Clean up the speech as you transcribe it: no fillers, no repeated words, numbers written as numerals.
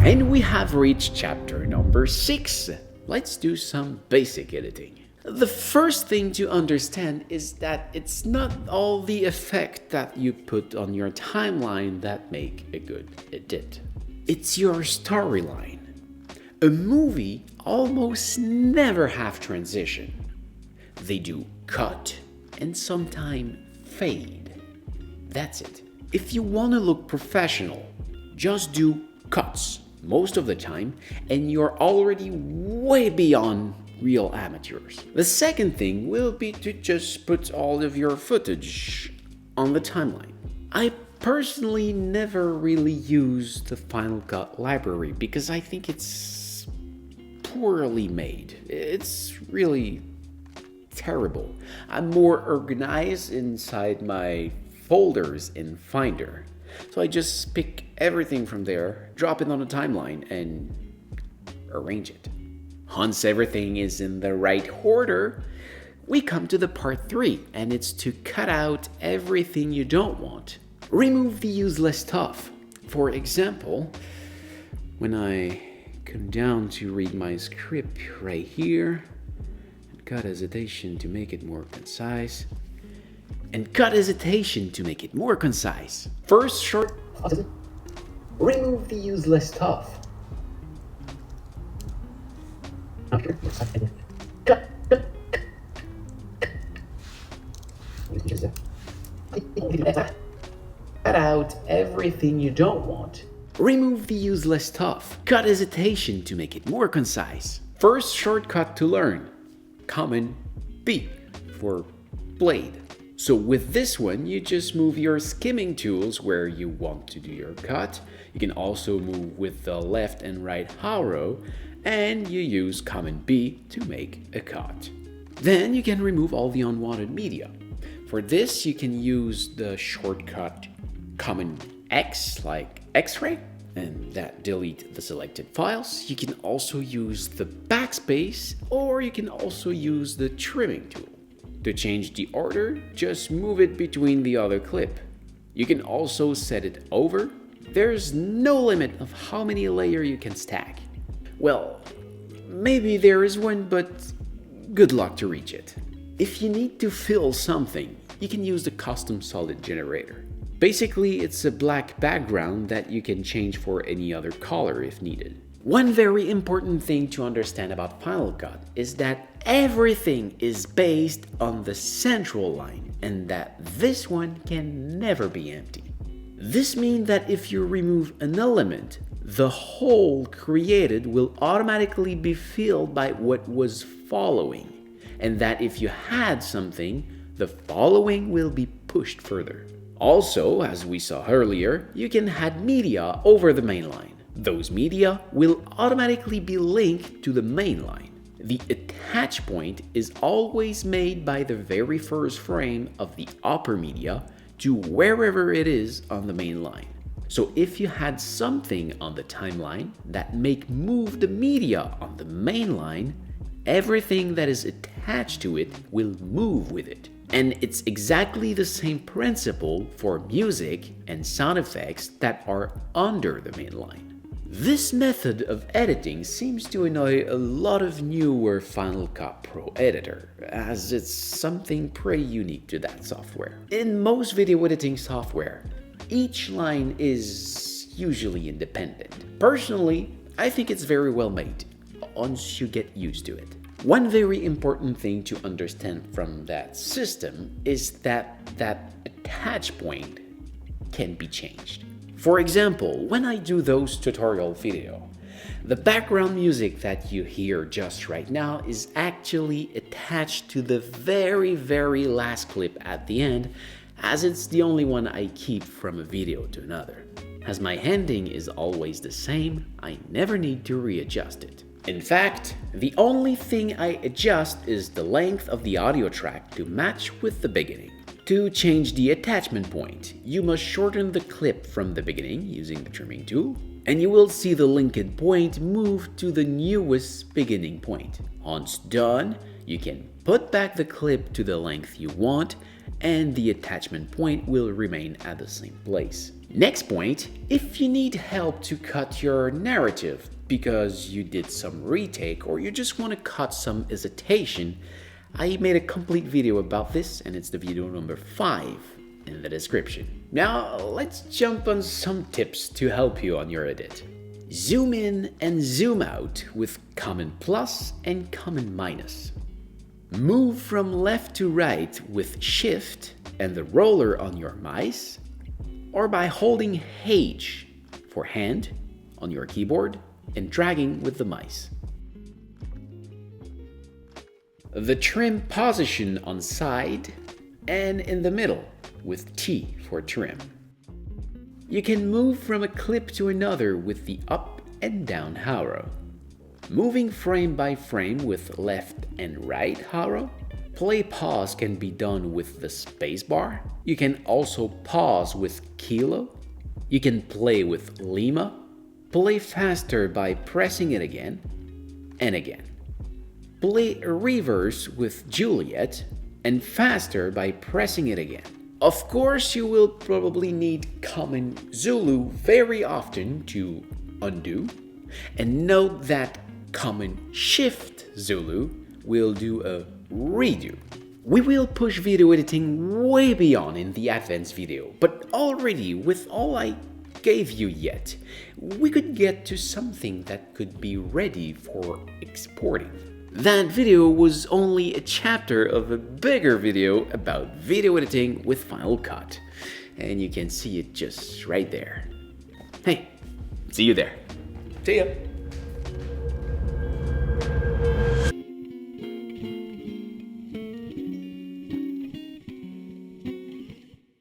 And we have reached chapter number 6. Let's do some basic editing. The first thing to understand is that it's not all the effect that you put on your timeline that make a good edit. It's your storyline. A movie almost never have transition. They do cut and sometimes fade. That's it. If you want to look professional, just do cuts most of the time and you're already way beyond real amateurs. The second thing will be to just put all of your footage on the timeline. I personally never really use the Final Cut library because I think it's poorly made. It's really terrible. I'm more organized inside my folders in Finder. So I just pick everything from there, drop it on a timeline, and arrange it. Once everything is in the right order, we come to the part 3, and it's to cut out everything you don't want. Remove the useless stuff. For example, when I come down to read my script right here, and cut hesitation to make it more concise, First short, remove the useless stuff. Cut out everything you don't want. Remove the useless stuff. Cut hesitation to make it more concise. First shortcut to learn. Command B for blade. So with this one, you just move your skimming tools where you want to do your cut. You can also move with the left and right arrow, and you use Command B to make a cut. Then you can remove all the unwanted media. For this, you can use the shortcut Command X, like X-ray, and that delete the selected files. You can also use the backspace, or you can also use the trimming tool. To change the order, just move it between the other clip. You can also set it over. There's no limit of how many layers you can stack. Well, maybe there is one, but good luck to reach it. If you need to fill something, you can use the custom solid generator. Basically, it's a black background that you can change for any other color if needed. One very important thing to understand about Final Cut is that everything is based on the central line and that this one can never be empty. This means that if you remove an element, the hole created will automatically be filled by what was following, and that if you had something, the following will be pushed further. Also, as we saw earlier, you can add media over the main line. Those media will automatically be linked to the main line. The attach point is always made by the very first frame of the upper media to wherever it is on the main line. So if you had something on the timeline that make move the media on the main line, everything that is attached to it will move with it. And it's exactly the same principle for music and sound effects that are under the main line. This method of editing seems to annoy a lot of newer Final Cut Pro editor, as it's something pretty unique to that software. In most video editing software, each line is usually independent. Personally, I think it's very well made, once you get used to it. One very important thing to understand from that system is that attach point can be changed. For example, when I do those tutorial video, the background music that you hear just right now is actually attached to the very last clip at the end, as it's the only one I keep from a video to another. As my ending is always the same, I never need to readjust it. In fact, the only thing I adjust is the length of the audio track to match with the beginning. To change the attachment point, you must shorten the clip from the beginning using the trimming tool, and you will see the linked point move to the newest beginning point. Once done, you can put back the clip to the length you want, and the attachment point will remain at the same place. Next point, if you need help to cut your narrative because you did some retake or you just want to cut some hesitation, I made a complete video about this and it's the video number 5 in the description. Now let's jump on some tips to help you on your edit. Zoom in and zoom out with Command plus and Command minus. Move from left to right with Shift and the roller on your mice, or by holding H for hand on your keyboard and dragging with the mice. The trim position on side and in the middle with T for trim. You can move from a clip to another with the up and down arrow. Moving frame by frame with left and right arrow. Play pause can be done with the spacebar. You can also pause with kilo. You can play with Lima. Play faster by pressing it again and again. Play reverse with Juliet and faster by pressing it again. Of course, you will probably need Command Zulu very often to undo, and note that Command Shift Zulu will do a redo. We will push video editing way beyond in the advanced video, but already with all I gave you yet, we could get to something that could be ready for exporting. That video was only a chapter of a bigger video about video editing with Final Cut, and you can see it just right there. Hey, see you there. See ya.